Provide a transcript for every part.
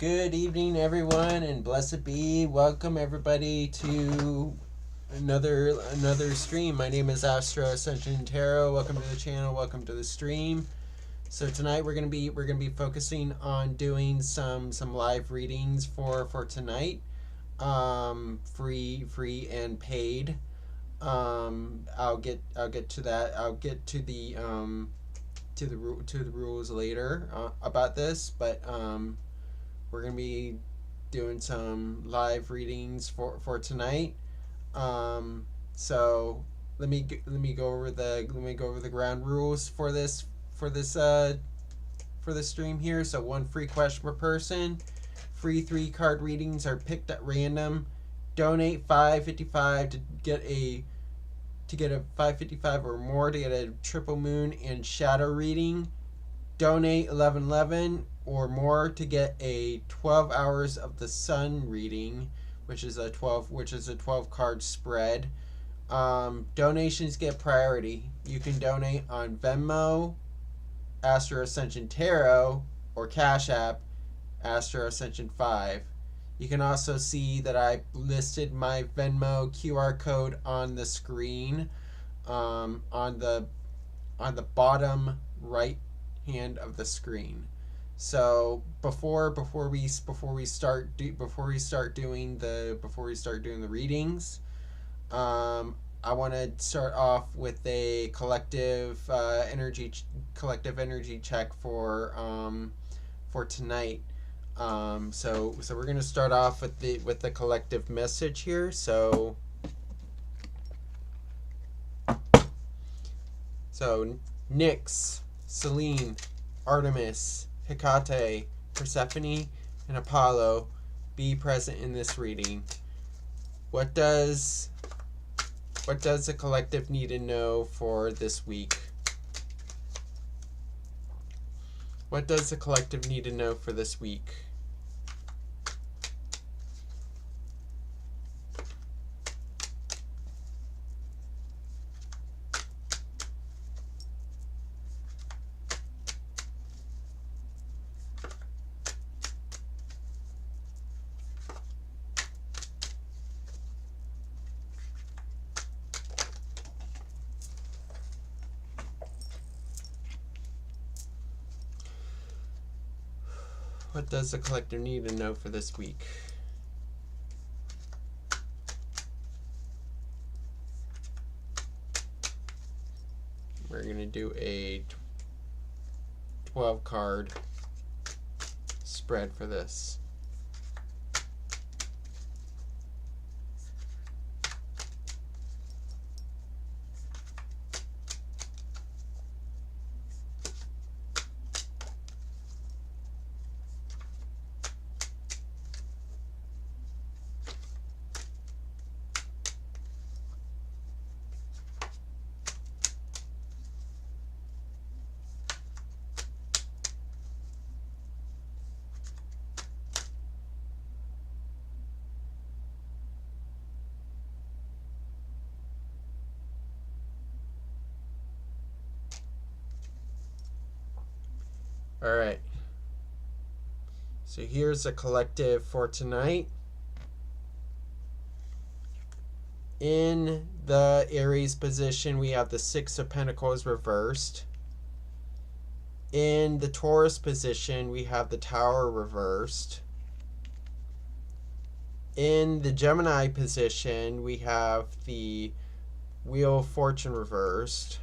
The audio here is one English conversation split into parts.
Good evening, everyone, and blessed be. Welcome everybody to another stream. My name is Astro-Ascension Tarot. Welcome to the channel. Welcome to the stream. So tonight we're gonna be focusing on doing some live readings for tonight. Free and paid. I'll get to that. I'll get to the to the rules later about this, but we're gonna be doing some live readings for tonight. So let me go over the ground rules for this stream here. So one free question per person. Free 3-card readings are picked at random. Donate $5.55 to get a $5.55 or more to get a triple moon and shadow reading. Donate $11.11 or more to get a 12 hours of the sun reading, which is a 12 card spread. Donations get priority. You can donate on Venmo, Astro-Ascension Tarot, or Cashapp, Astro-Ascension 5. You can also see that I listed my Venmo QR code on the screen, on the bottom right hand of the screen. So before we start doing the readings, I want to start off with a collective energy check for tonight. So we're gonna start off with the collective message here. So Nyx, Selene, Artemis, Hecate, Persephone, and Apollo, be present in this reading. What does the collective need to know for this week? What does the collective need to know for this week? What does the collective need to know for this week? We're going to do a 12-card spread for this. All right. So here's a collective for tonight. In the Aries position, we have the Six of Pentacles reversed. In the Taurus position, we have the Tower reversed. In the Gemini position, we have the Wheel of Fortune reversed.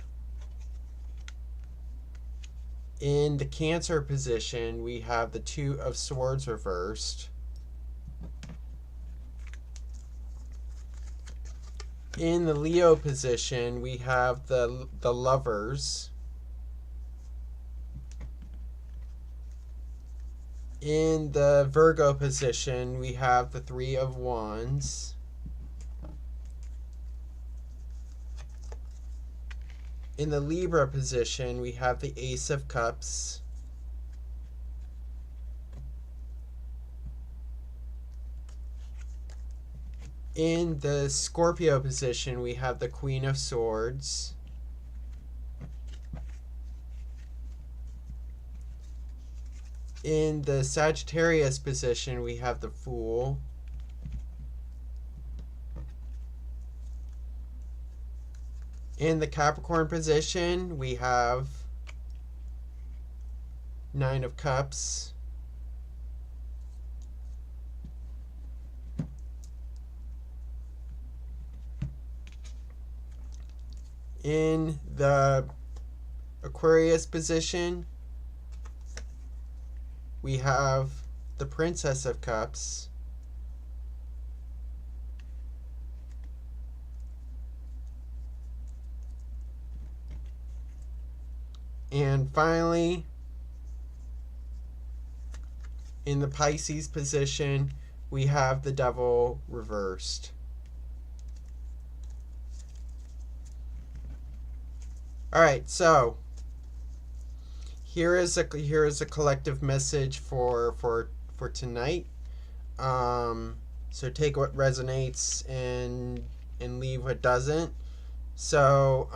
In the Cancer position, we have the Two of Swords reversed. In the Leo position, we have the Lovers. In the Virgo position, we have the Three of Wands. In the Libra position, we have the Ace of Cups. In the Scorpio position, we have the Queen of Swords. In the Sagittarius position, we have the Fool. In the Capricorn position, we have Nine of Cups. In the Aquarius position, we have the Princess of Cups. And finally, in the Pisces position, we have the Devil reversed. All right, so here is a collective message for tonight. So take what resonates and leave what doesn't. So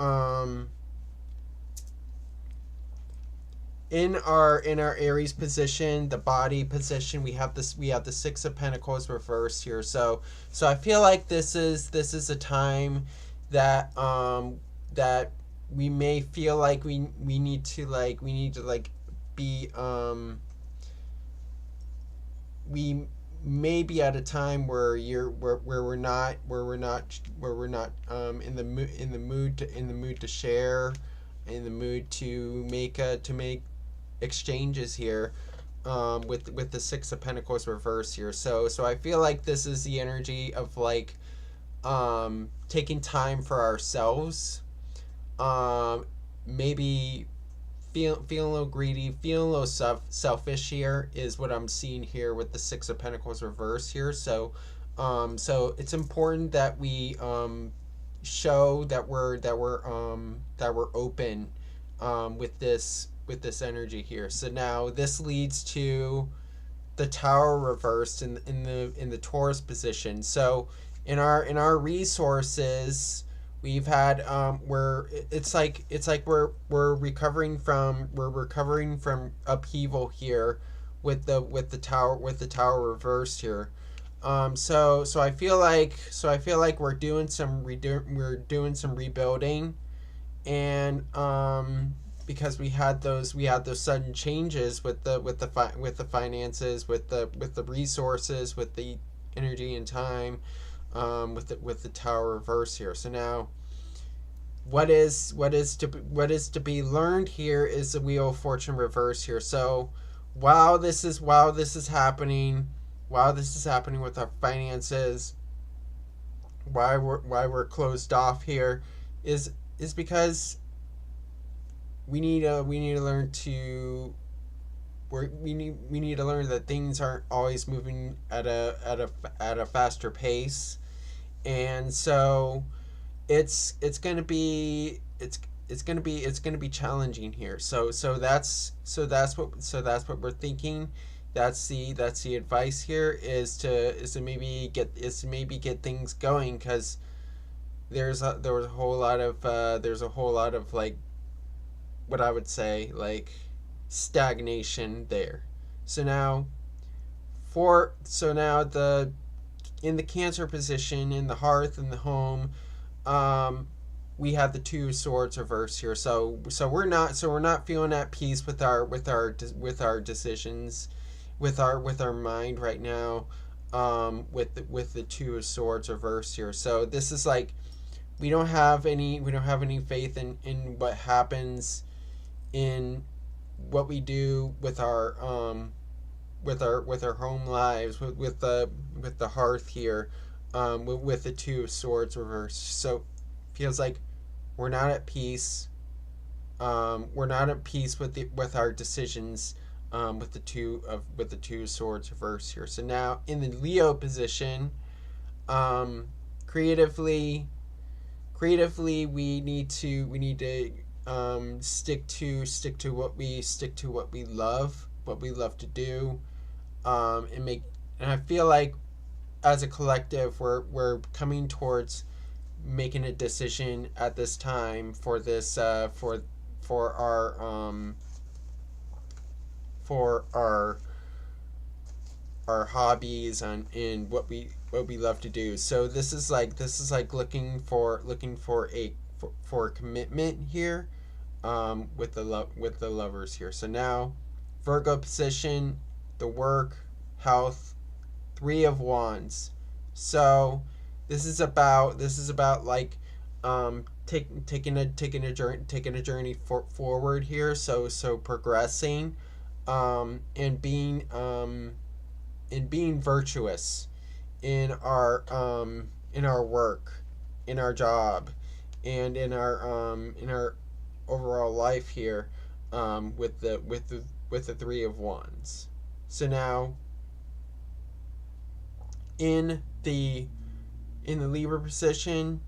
in our Aries position, the body position, we have the Six of Pentacles reversed here. So I feel like this is a time that that we may feel like we need to be we may be at a time where we're not in the mood to share, in the mood to make exchanges here, with the Six of Pentacles reverse here. So I feel like this is the energy of like taking time for ourselves, maybe feeling a little greedy, feeling a little selfish here is what I'm seeing here with the Six of Pentacles reverse here. So it's important that we show that we're open with this energy here. So now this leads to the Tower reversed in the Taurus position. So in our resources, we've had it's like we're recovering from upheaval here with the Tower reversed here. So I feel like we're doing some rebuilding, and because we had those sudden changes with the finances, with the resources, with the energy and time, with the Tower reverse here. So now, what is to be learned here is the Wheel of Fortune reverse here. So while this is happening with our finances, why we're closed off here is because we need to learn to we need to learn that things aren't always moving at a faster pace, and so it's gonna be challenging here. So that's what we're thinking. That's the advice here is to maybe get things going, because there was a whole lot of like, what I would say, like, stagnation there. So now in the Cancer position, in the hearth and the home, we have the Two of Swords reversed here. So we're not feeling at peace with our decisions, with our mind right now, with the Two of Swords reversed here. So this is like, we don't have any faith in what happens, in what we do with our home lives, with the hearth here, with the Two of Swords reversed. So feels like we're not at peace. We're not at peace with our decisions, with the Two of Swords reversed here. So now in the Leo position, creatively we need to stick to what we love to do, and I feel like as a collective we're coming towards making a decision at this time for this for for our hobbies and what we love to do. So this is like looking for commitment here, with the lovers here. So now Virgo position, the work, health, Three of Wands. So this is about like taking a journey forward here. So progressing, and being virtuous in our work, in our job, and in our overall life here, with the Three of Wands. So now in the Libra position,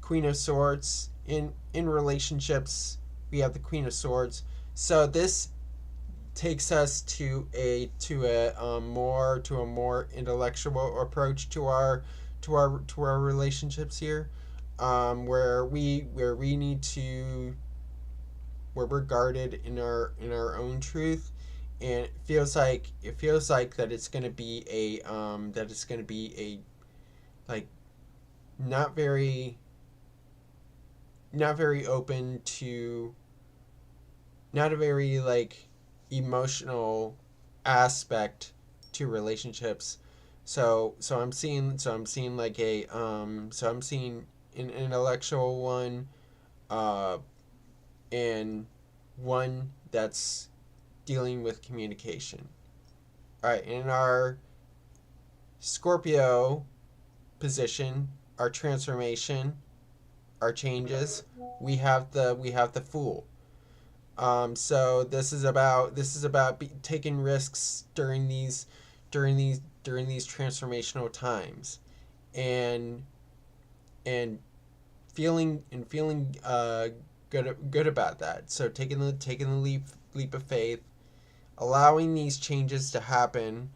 Queen of Swords. In relationships, we have the Queen of Swords. So this takes us to a more intellectual approach to our relationships here, where we need to where we're guarded in our own truth, and it feels like that it's gonna be a like not very open to, not a very like emotional aspect to relationships. I'm seeing like I'm seeing an intellectual one, uh and one that's dealing with communication. All right, in our Scorpio position, our transformation, our changes, we have the Fool. So this is about taking risks during these transformational times, and and feeling good about that. So taking the leap of faith, allowing these changes to happen,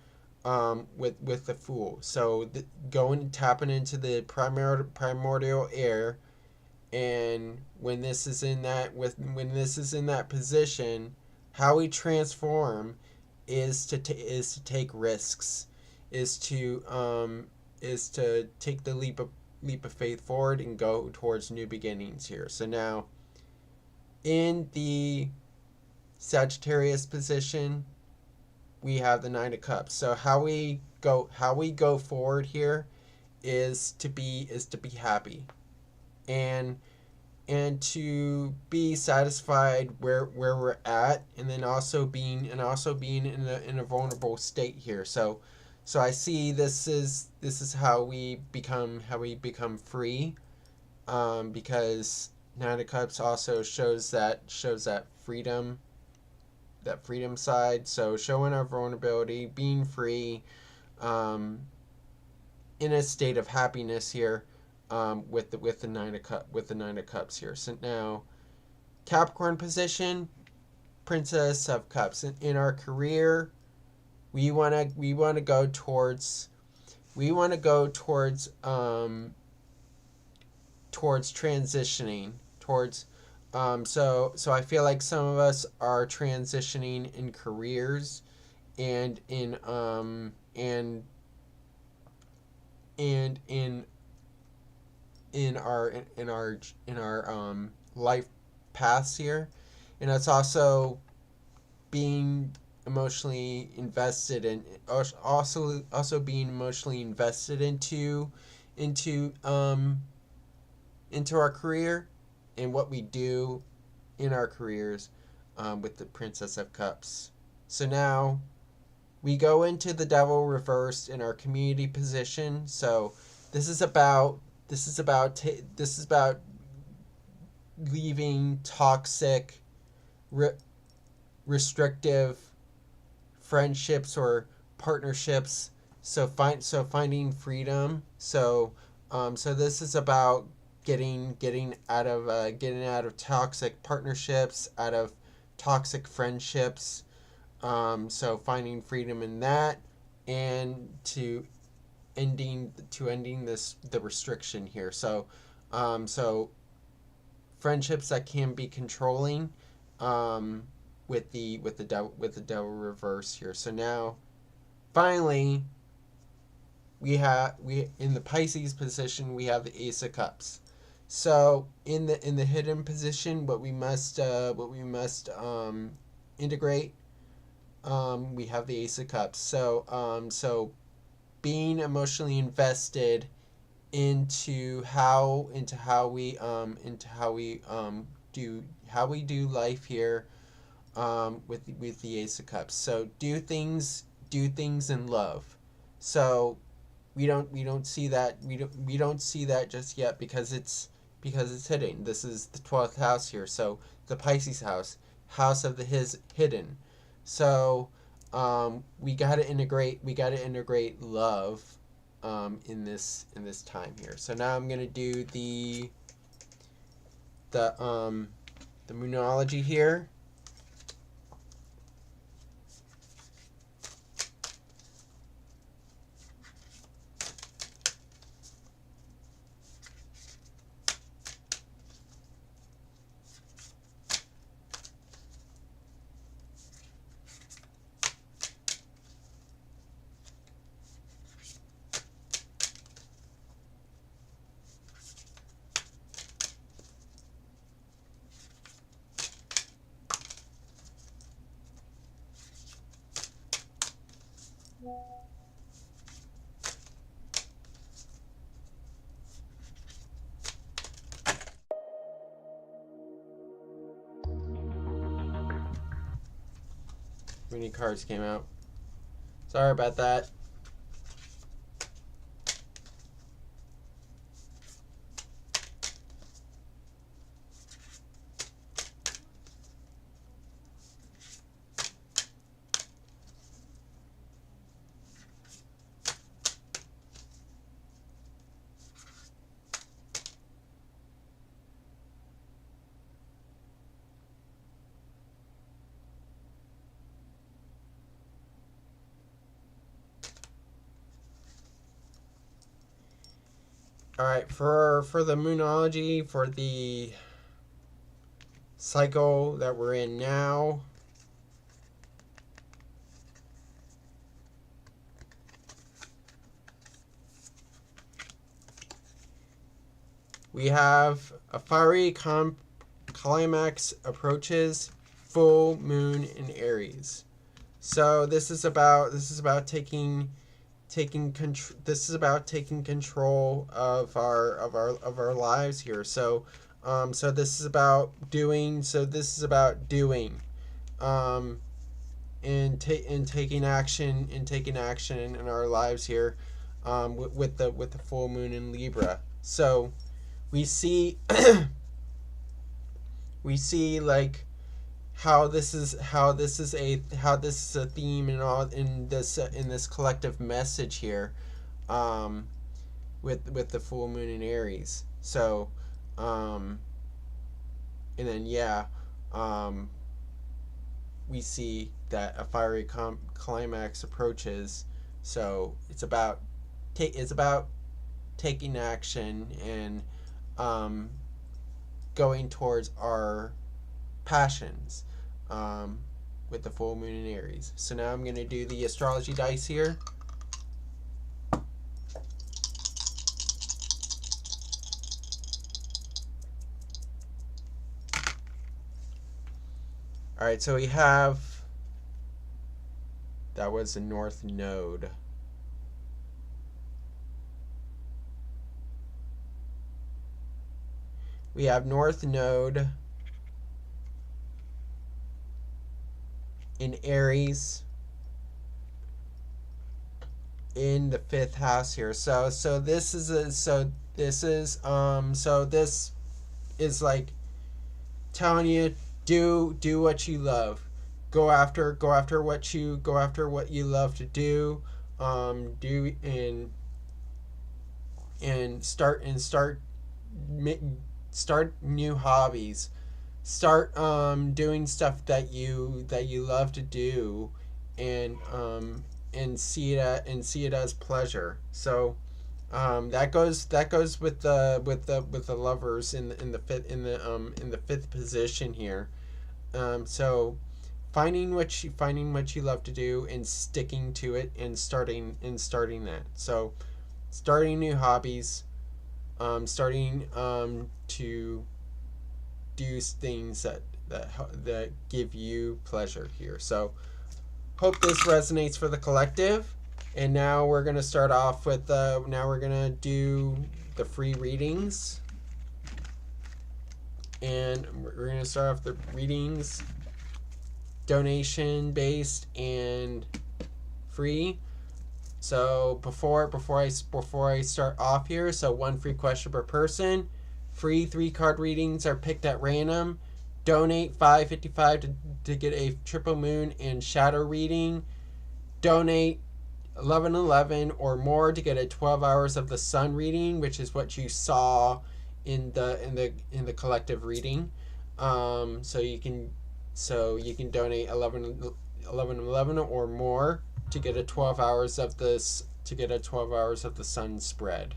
with the Fool. So going tapping into the primordial air, and when this is in that position, how we transform is to take risks, is to take the leap of faith forward and go towards new beginnings here. So now in the Sagittarius position, we have the Nine of Cups. So how we go forward here is to be happy, and to be satisfied where we're at, and then also being in a vulnerable state here. So I see this is how we become free, because Nine of Cups also shows that freedom, side. So showing our vulnerability, being free, um, in a state of happiness here, with the Nine of Cups here. So now Capricorn position, Princess of Cups. In our career, we wanna go towards towards transitioning towards, so I feel like some of us are transitioning in careers, and in life paths here, and it's also being emotionally invested in, also being emotionally invested into our career and what we do in our careers, with the Princess of Cups. So now we go into the Devil reversed in our community position. So this is about leaving toxic, restrictive friendships or partnerships. So finding freedom. So this is about getting out of toxic partnerships, out of toxic friendships. So finding freedom in that, and to ending the restriction here. So friendships that can be controlling, with the devil reverse here. So now finally we in the Pisces position we have the Ace of Cups. So in the hidden position, what we must integrate, we have the Ace of Cups. So being emotionally invested into how we do life here, with the Ace of Cups. So do things in love. So we don't see that just yet because it's hidden. This is the 12th house here. So the Pisces house of the hidden. So we got to integrate love in this time here. So now I'm going to do the Moonology here. Many cards came out. Sorry about that. All right, for the Moonology, for the cycle that we're in now, we have a fiery climax approaches, full moon in Aries. So this is about taking control of our lives here. So this is about doing. And taking action in our lives here, with the full moon in Libra. So we see like how this is a theme in this collective message here, with the full moon in Aries. So and then we see that a fiery climax approaches. So it's about taking action and going towards our passions, with the full moon in Aries. So now I'm going to do the astrology dice here. Alright, so we have, that was the North Node. We have North Node in Aries in the 5th house here. So this is like telling you, do what you love. Go after what you love to do. Start new hobbies. Start doing stuff that you love to do, and see it as pleasure. So that goes with the lovers in the 5th position here. So finding what you love to do and sticking to it and starting that. So starting new hobbies, starting to do things that give you pleasure here. So hope this resonates for the collective. And now we're going to start off with now we're going to do the free readings. And we're going to start off the readings donation based and free. So before I start off here, so one free question per person. Free 3-card readings are picked at random. Donate $5.55 to get a triple moon and shadow reading. Donate $11.11 or more to get a 12 hours of the sun reading, which is what you saw in the collective reading. So you can donate $11.11 or more to get a 12 hours of the sun spread.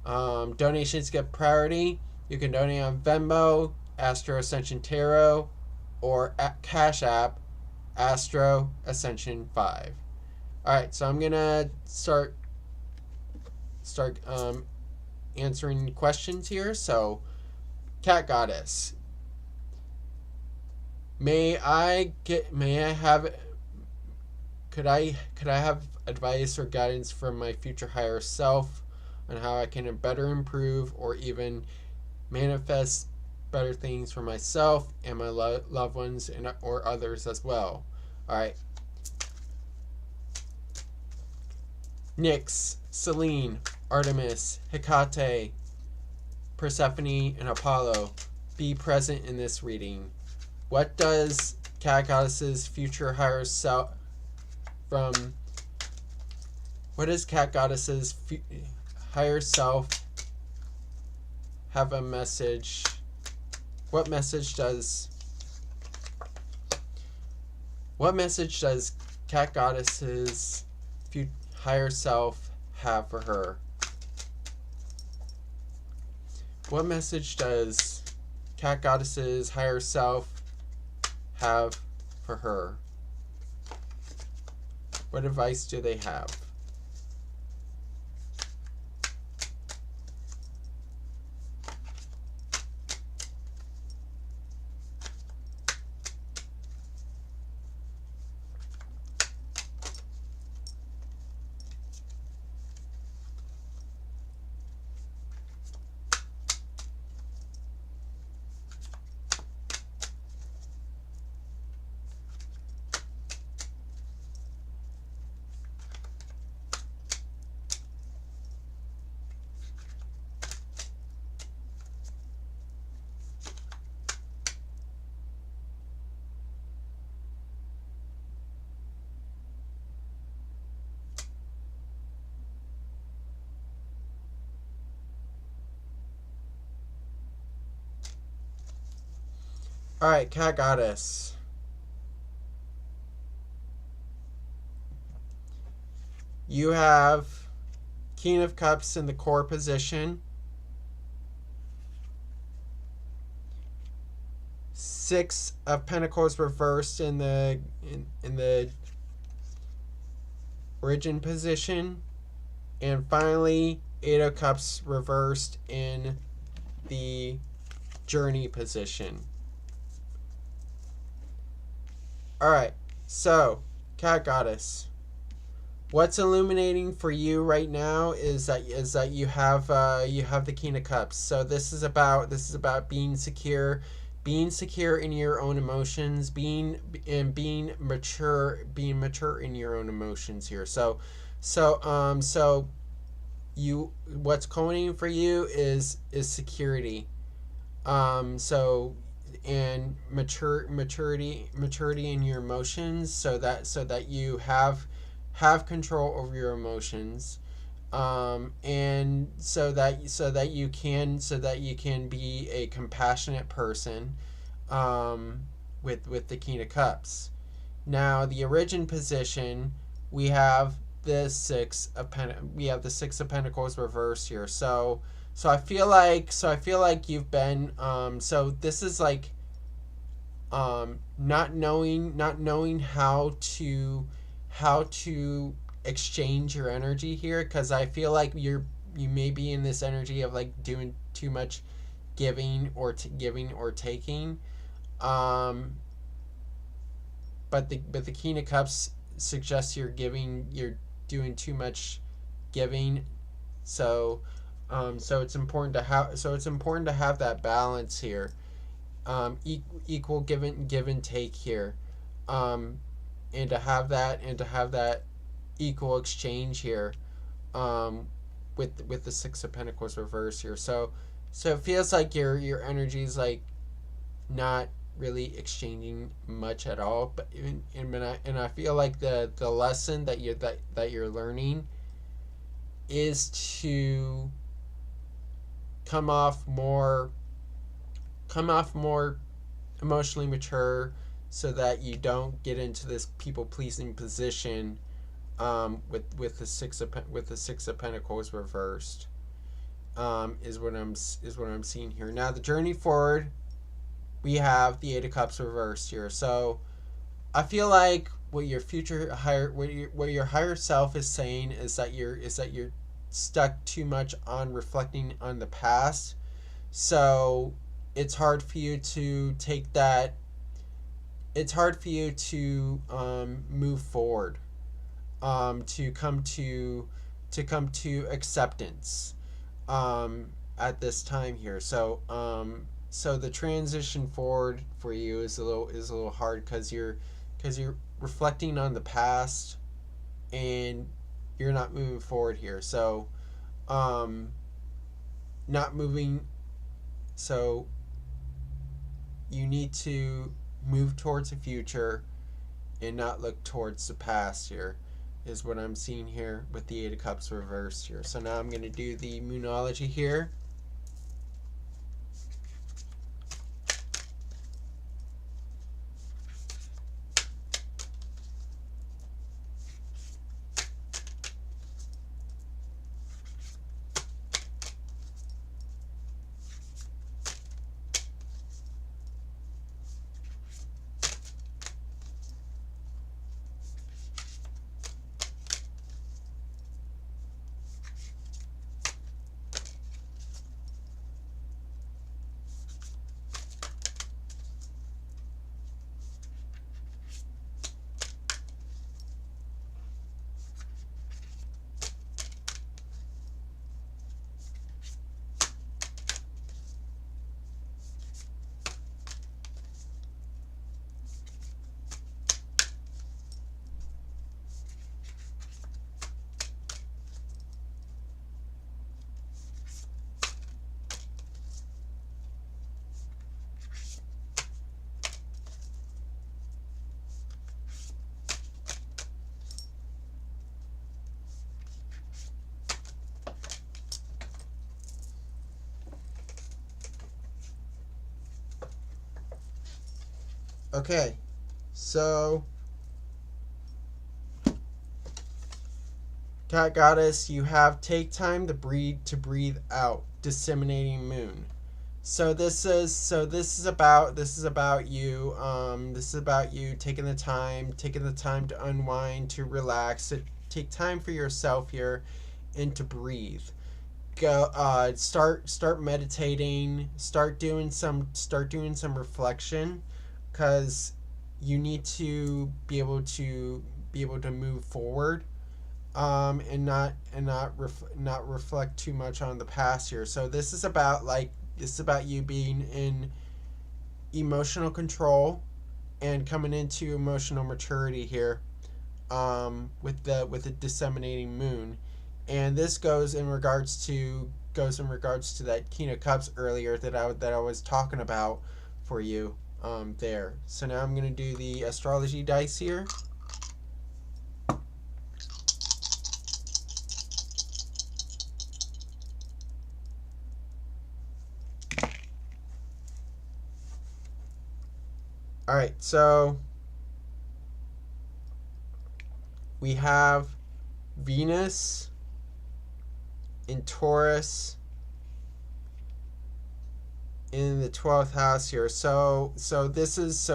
Donations get priority. You can donate on Venmo, Astro-Ascension Tarot, or at Cashapp, Astro-Ascension 5. Alright, so I'm gonna start answering questions here. So, Cat Goddess, could I have advice or guidance from my future higher self on how I can better improve or even manifest better things for myself and my loved ones or others as well? All right. Nyx, Selene, Artemis, Hecate, Persephone, and Apollo, be present in this reading. What does Cat Goddess's future higher self higher self have a message? What message does Cat Goddess's higher self have for her? What message does Cat Goddess's higher self have for her? What advice do they have? Alright, Cat Goddess. You have King of Cups in the core position. 6 of Pentacles reversed in the origin position. And finally, 8 of Cups reversed in the journey position. Alright, so, Cat Goddess, what's illuminating for you right now is that you have the King of Cups. So this is about being secure in your own emotions, being mature in your own emotions here. So what's going for you is security. And maturity in your emotions, so that you have control over your emotions, and so that you can be a compassionate person, with the King of Cups. Now the origin position, we have the 6 of Pentacles reversed here. So I feel like you've been so this is like not knowing how to exchange your energy here, because I feel like you may be in this energy of like doing too much giving or taking. um but the King of Cups suggests you're doing too much giving. So it's important to have that balance here. Equal give and take here. um and to have that equal exchange here, um with the Six of Pentacles reverse here. So it feels like your energy is like not really exchanging much at all. But I feel like the lesson that you're learning is to come off more emotionally mature, so that you don't get into this people pleasing position, with the Six of Pentacles reversed, is what I'm seeing here. Now the journey forward, we have the Eight of Cups reversed here. So I feel like what your higher self is saying is that you're stuck too much on reflecting on the past. So it's hard for you to take that. It's hard for you to move forward, to come to acceptance, at this time here. So the transition forward for you is a little hard, because you're reflecting on the past, and you're not moving forward here. So not moving. So you need to move towards the future and not look towards the past here, is what I'm seeing here with the Eight of Cups reversed here. So now I'm going to do the Moonology here. Okay, so Cat Goddess, you have take time to breathe out, disseminating moon. This is about you. This is about you taking the time to unwind, to relax, to take time for yourself here, and to breathe. Go start meditating, start doing some reflection, because you need to be able to move forward, and not reflect too much on the past here. So this is about you being in emotional control and coming into emotional maturity here, with the disseminating moon. And this goes in regards to that King of Cups earlier that I was talking about for you, there. So now I'm going to do the astrology dice here. All right, so we have Venus in Taurus in the 12th house here. So this is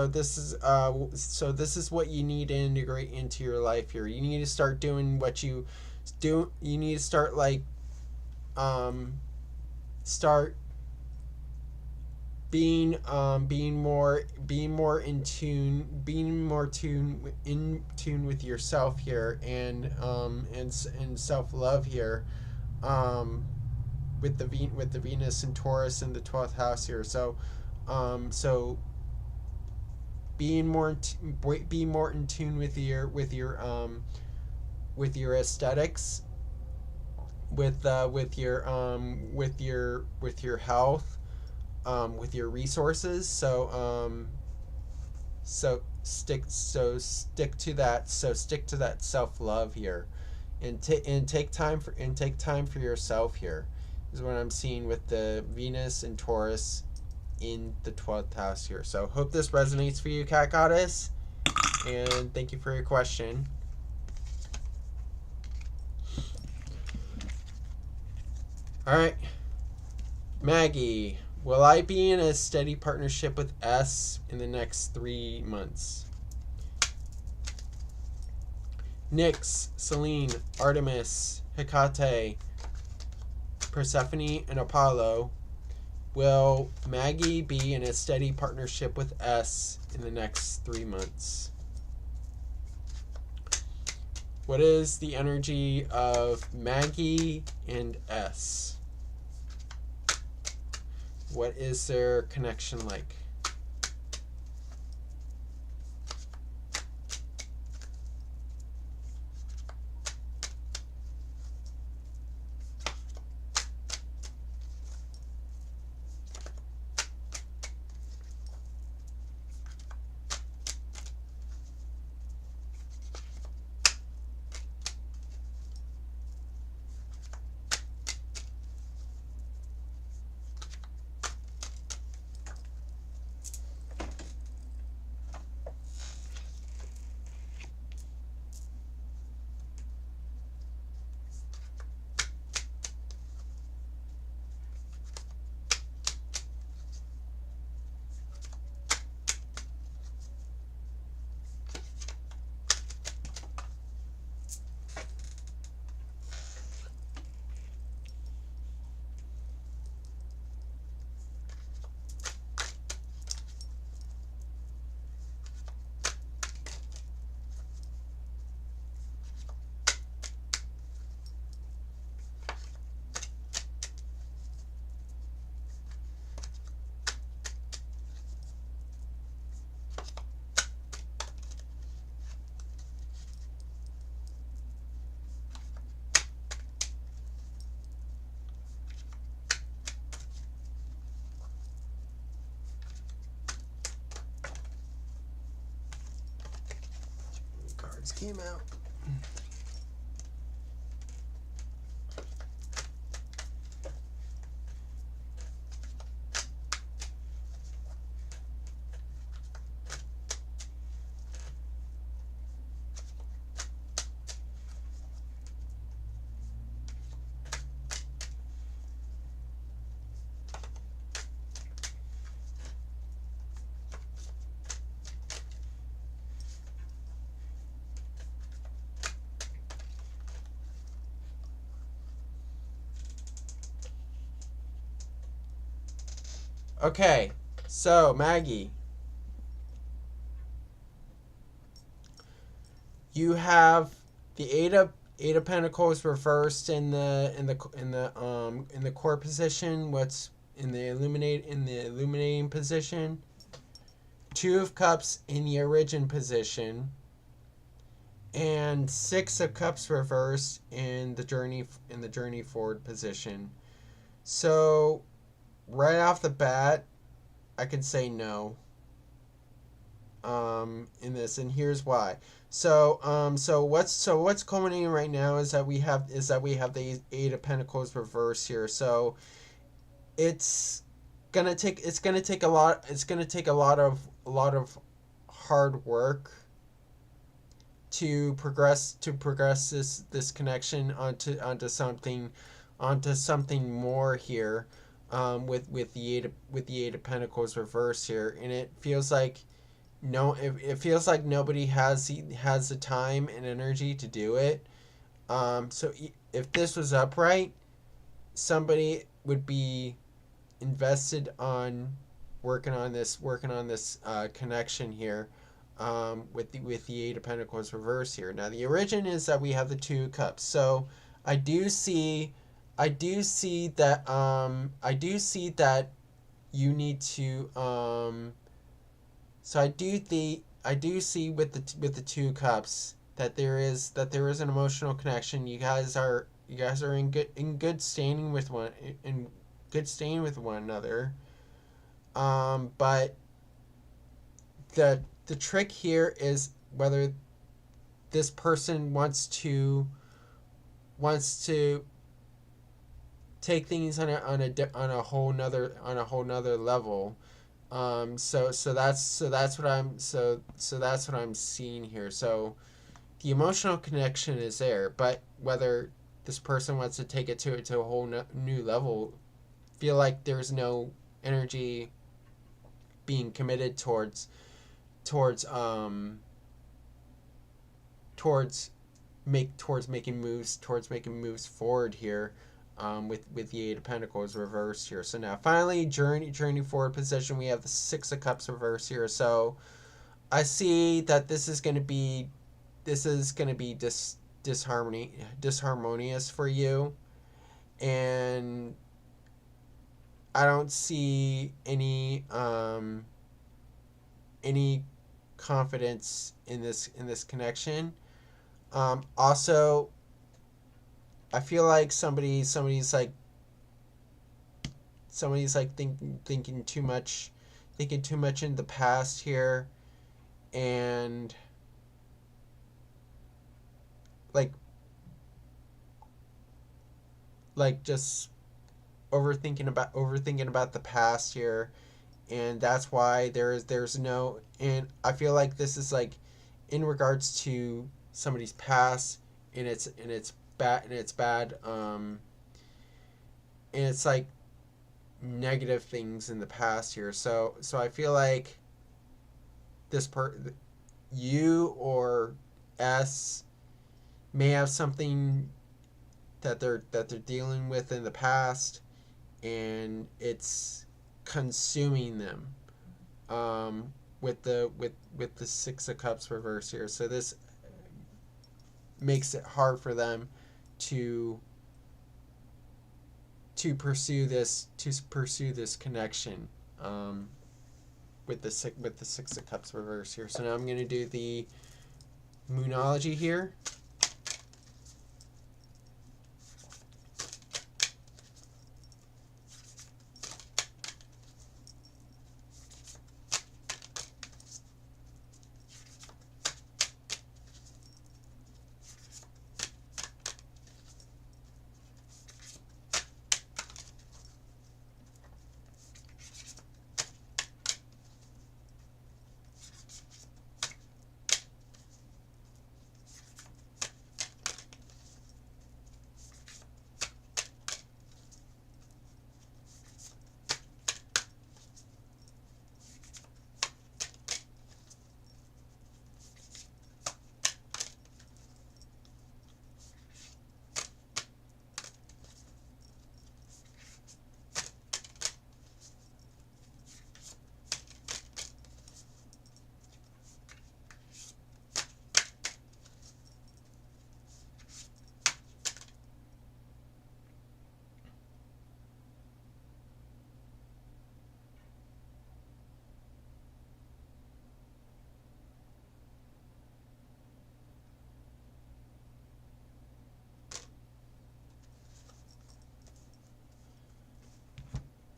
what you need to integrate into your life here. You need to start doing what you do. You need to start like start being more in tune, in tune with yourself here, and self-love here, with the Venus and Taurus in the 12th house here. So being more in tune with your aesthetics, with your health, with your resources. Stick to that. So stick to that self-love here, and take time for yourself here, is what I'm seeing with the Venus and Taurus in the 12th house here. So hope this resonates for you, Cat Goddess, and thank you for your question. All right, Maggie, will I be in a steady partnership with S in the next 3 months? Nyx, Selene, Artemis, Hecate, Persephone, and Apollo. Will Maggie be in a steady partnership with S in the next 3 months? What is the energy of Maggie and S? What is their connection like? Cards came out. Okay, so Maggie, you have the Eight of Pentacles reversed in the court position. What's in the illuminating position? Two of Cups in the origin position, and Six of Cups reversed in the journey forward position. So right off the bat, I can say no. In this, and here's why. So what's culminating right now is that we have the Eight of Pentacles reverse here. So it's gonna take a lot of hard work to progress this connection onto something more here. with the Eight of Pentacles reversed here, and it feels like it feels like nobody has the time and energy to do it. So if this was upright, somebody would be invested on working on this connection here, with the Eight of Pentacles reverse here. Now the origin is that we have the Two of Cups. So I do see that you need to so I do see with the Two of Cups that there is an emotional connection. You guys are in good standing with one another. But the trick here is whether this person wants to take things on a whole nother level. So that's what I'm seeing here. So the emotional connection is there, but whether this person wants to take it to a whole new level, feel like there's no energy being committed towards making moves forward here, with the Eight of Pentacles reversed here. So now finally journey forward position, we have the Six of Cups reversed here. So I see that this is going to be disharmonious for you, and I don't see any confidence in this connection. Also, I feel like somebody's thinking too much in the past here, and just overthinking about the past here, and that's why there's no. And I feel like this is like in regards to somebody's past, and it's bad, and it's like negative things in the past here. So I feel like you or S may have something that they're dealing with in the past, and it's consuming them, with the Six of Cups reverse here. So this makes it hard for them to pursue this connection, with the Six of Cups reverse here. So now I'm going to do the Moonology here.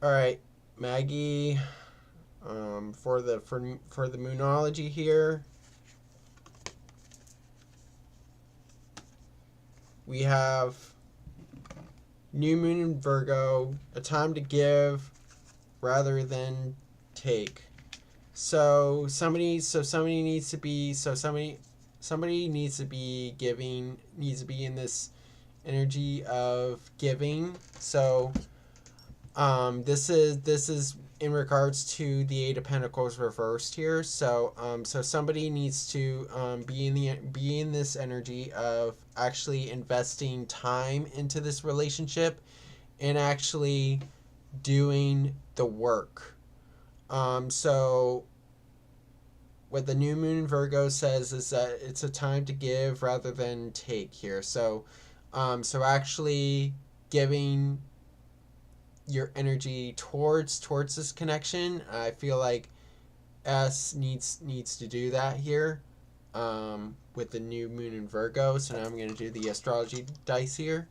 All right, Maggie, for the Moonology here, we have New Moon in Virgo, a time to give rather than take. So somebody needs to be giving, needs to be in this energy of giving. So This is in regards to the Eight of Pentacles reversed here. So so somebody needs to be in this energy of actually investing time into this relationship and actually doing the work. So what the new moon in Virgo says is that it's a time to give rather than take here. So so actually giving your energy towards this connection. I feel like S needs to do that here with the new moon in Virgo. So now I'm going to do the astrology dice here.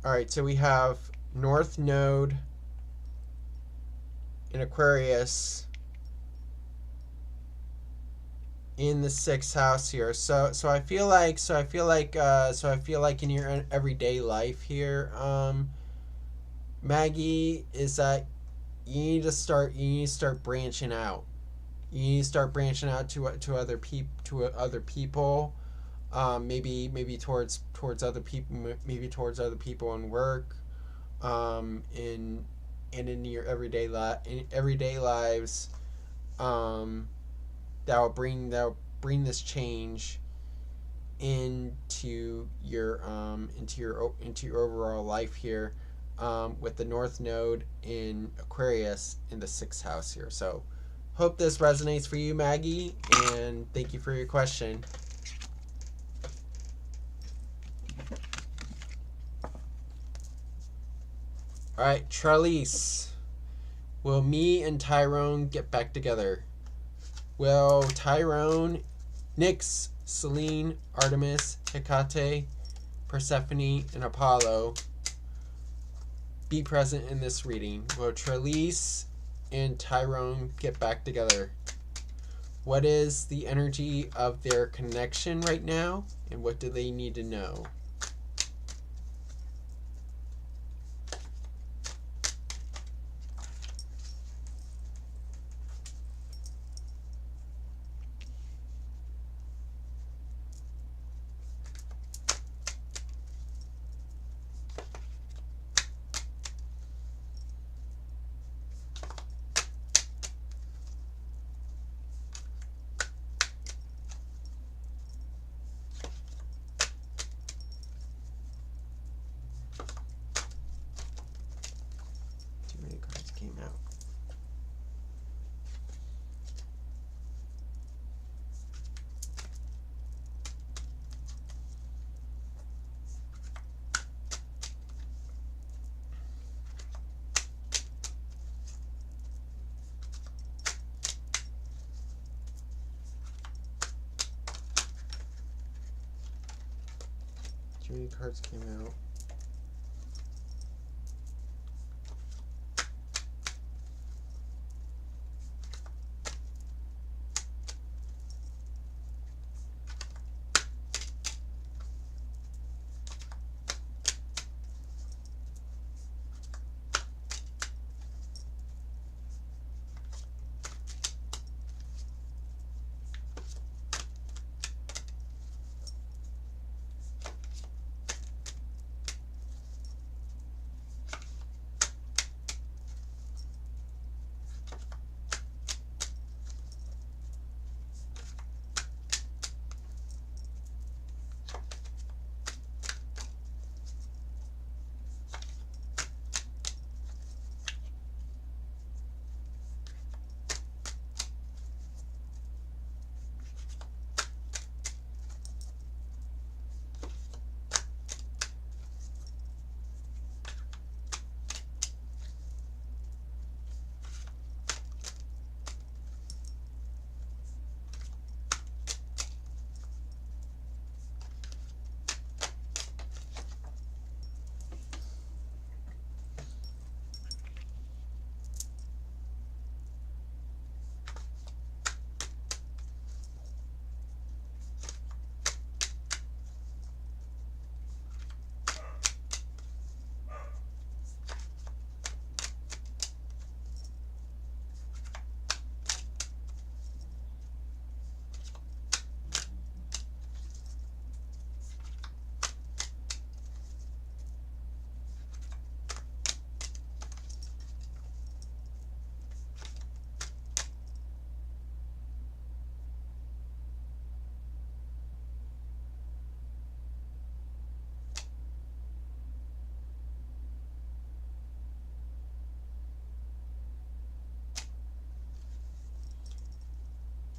All right, so we have North Node in Aquarius in the 6th house here. So I feel like in your everyday life here, Maggie, is that you need to start branching out. You need to start branching out to other people. Maybe towards other people, maybe towards other people in work, in your everyday lives, that will bring this change into your overall life here, with the North Node in Aquarius in the 6th house here. So hope this resonates for you, Maggie, and thank you for your question. All right, Charlize. Will me and Tyrone get back together? Will Tyrone, Nyx, Selene, Artemis, Hecate, Persephone, and Apollo be present in this reading? Will Charlize and Tyrone get back together? What is the energy of their connection right now, and what do they need to know? Came out. Too many cards came out.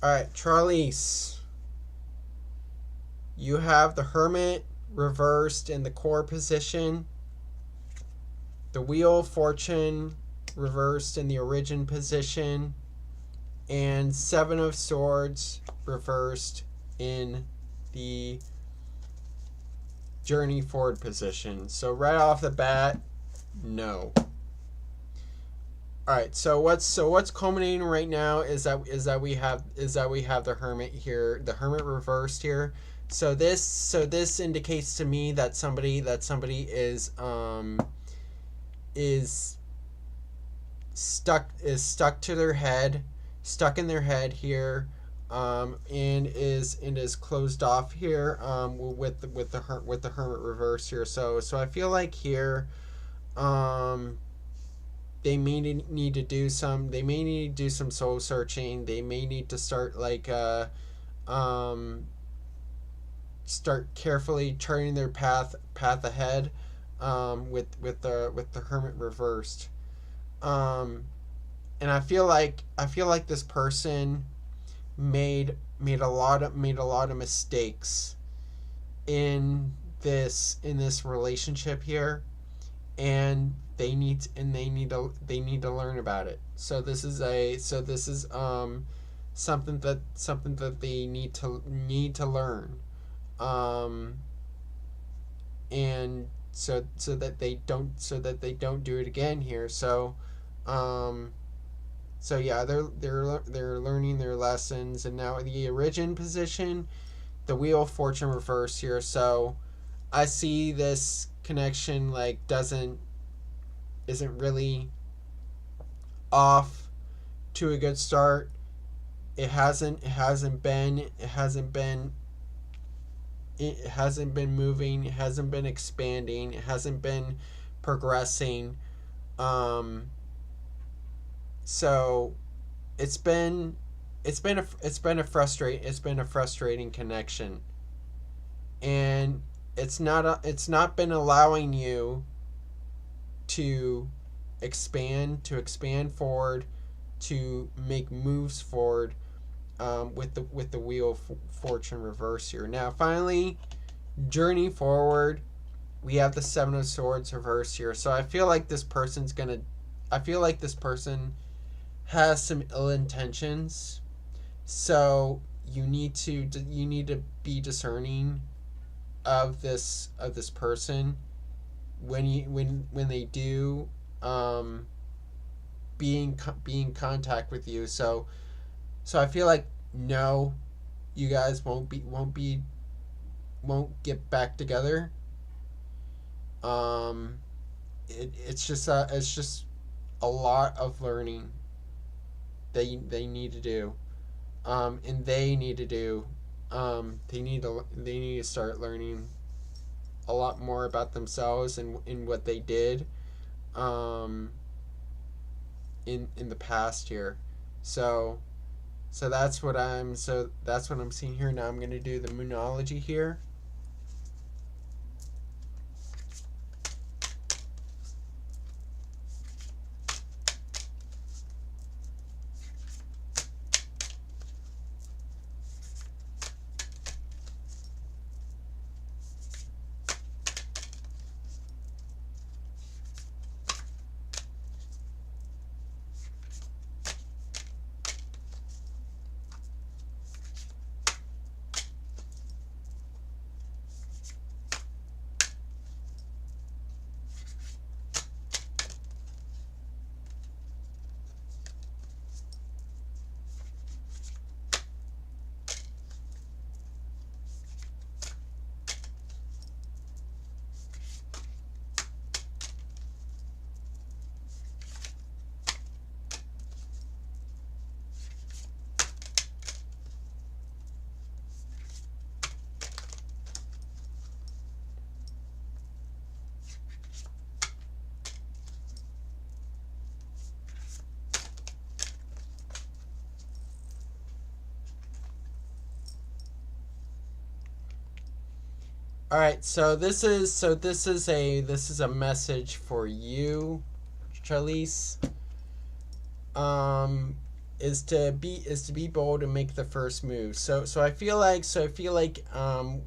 All right, Charlize. You have the Hermit reversed in the core position. The Wheel of Fortune reversed in the origin position. And Seven of Swords reversed in the journey forward position. So right off the bat, no. All right. So what's culminating right now is that we have the Hermit here, the Hermit reversed here. So this indicates to me that somebody is stuck to their head, stuck in their head here, and is closed off here, with the Hermit reverse here. So I feel like here, they may need to do some soul searching. They may need to start start carefully charting their path ahead, with the Hermit reversed. And I feel like this person made a lot of mistakes in this relationship here, and they need to learn about it. So this is something that they need to learn, and so that they don't do it again here. So yeah, they're learning their lessons. And now in the origin position, the Wheel of Fortune reverse here. So I see this connection isn't really off to a good start. It hasn't been moving, it hasn't been expanding, it hasn't been progressing. So it's been a frustrating connection, and it's not been allowing you to expand forward, to make moves forward, with the Wheel of Fortune reverse here. Now finally, journey forward, we have the Seven of Swords reverse here. So I feel like this person has some ill intentions. So you need to be discerning of this person when they do be in contact with you. So I feel like, no, you guys won't get back together. It's just a lot of learning they need to do, and they need to do. They need to start learning a lot more about themselves and in what they did, in the past here. So that's what I'm seeing here. Now I'm going to do the Moonology here. All right, so this is a message for you, Charlize. to be bold and make the first move. So I feel like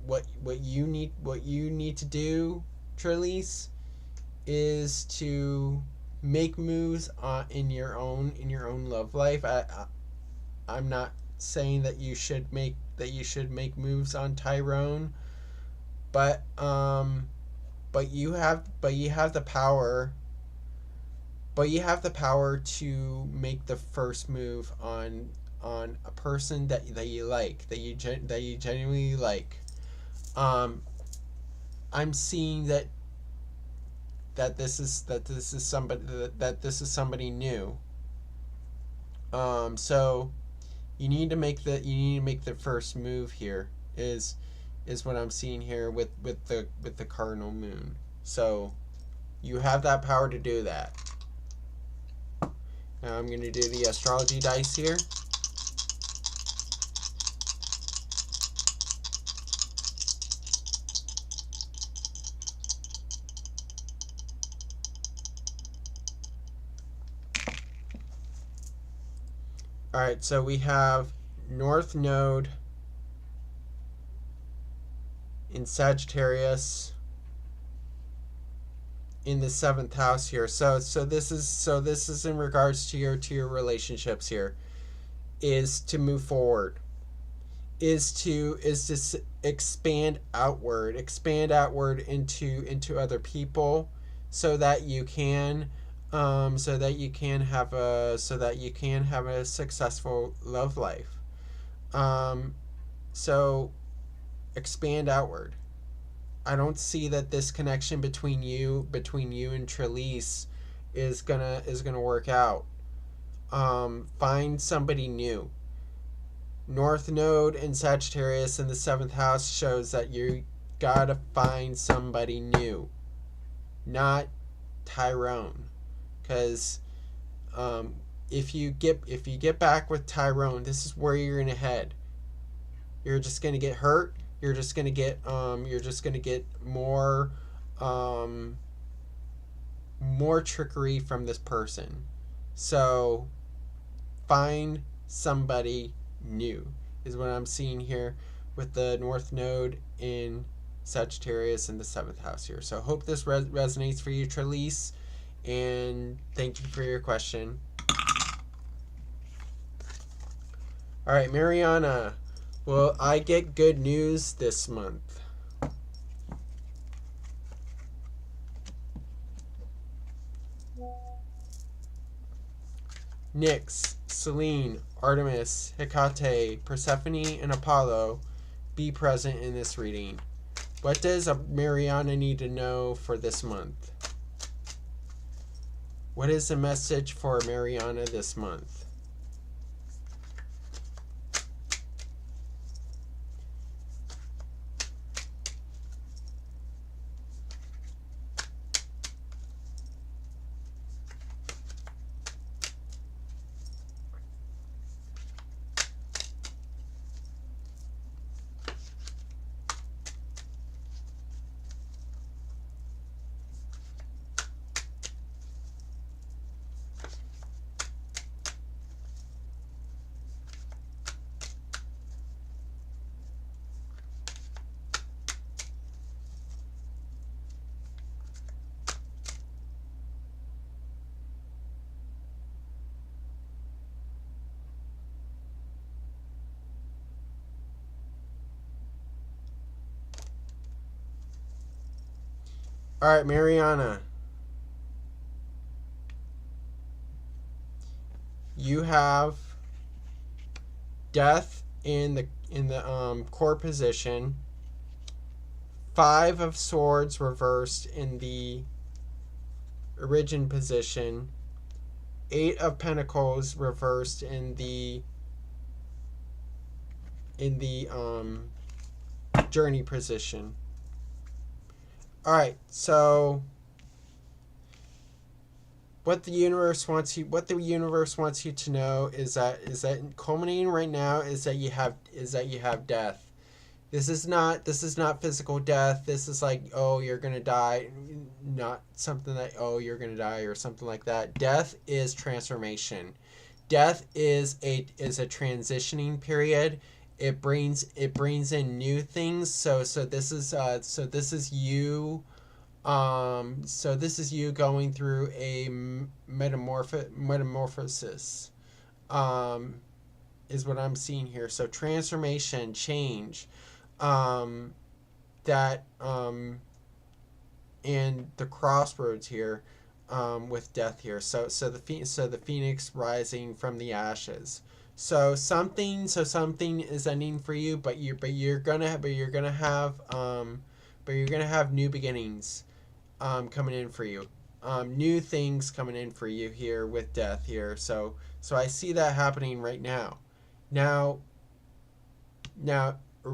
what you need to do, Trelise, is to make moves in your own love life. I'm not saying that you should make moves on Tyrone, but you have the power. But you have the power to make the first move on a person that you like, that you genuinely like. I'm seeing that this is somebody new. So you need to make the first move here. Is what I'm seeing here with the cardinal moon. So you have that power to do that. Now I'm going to do the astrology dice here. Alright, so we have North Node in Sagittarius in the 7th house here. So this is in regards to your relationships here. Is to move forward. Is to expand outward into other people, so that you can have a successful love life. So expand outward. I don't see that this connection between you and Trelise is gonna work out. Find somebody new. North Node in Sagittarius in the 7th house shows that you gotta find somebody new, not Tyrone, because if you get back with Tyrone, this is where you're gonna head. You're just gonna get hurt. You're just gonna get more trickery from this person. So find somebody new is what I'm seeing here with the North Node in Sagittarius in the 7th house here. So I hope this resonates for you, Trelise, and thank you for your question. All right, Mariana. Will I get good news this month? Nyx, Selene, Artemis, Hecate, Persephone, and Apollo, be present in this reading. What does Mariana need to know for this month? What is the message for Mariana this month? All right, Mariana. You have death in the core position. 5 of Swords reversed in the origin position. 8 of Pentacles reversed in the journey position. All right, so what the universe wants you to know is that culminating right now is that you have death. This is not physical death. This is like, oh, you're gonna die, not something that, oh, you're gonna die or something like that. Death is transformation. Death is a transitioning period. It brings in new things. So this is you. So this is you going through a metamorphosis. Um, is what I'm seeing here. So transformation, change. Um, that and the crossroads here, with death here. So the phoenix rising from the ashes. So something is ending for you, but you're gonna have new beginnings, coming in for you. New things coming in for you here with death here. So I see that happening right now. Now now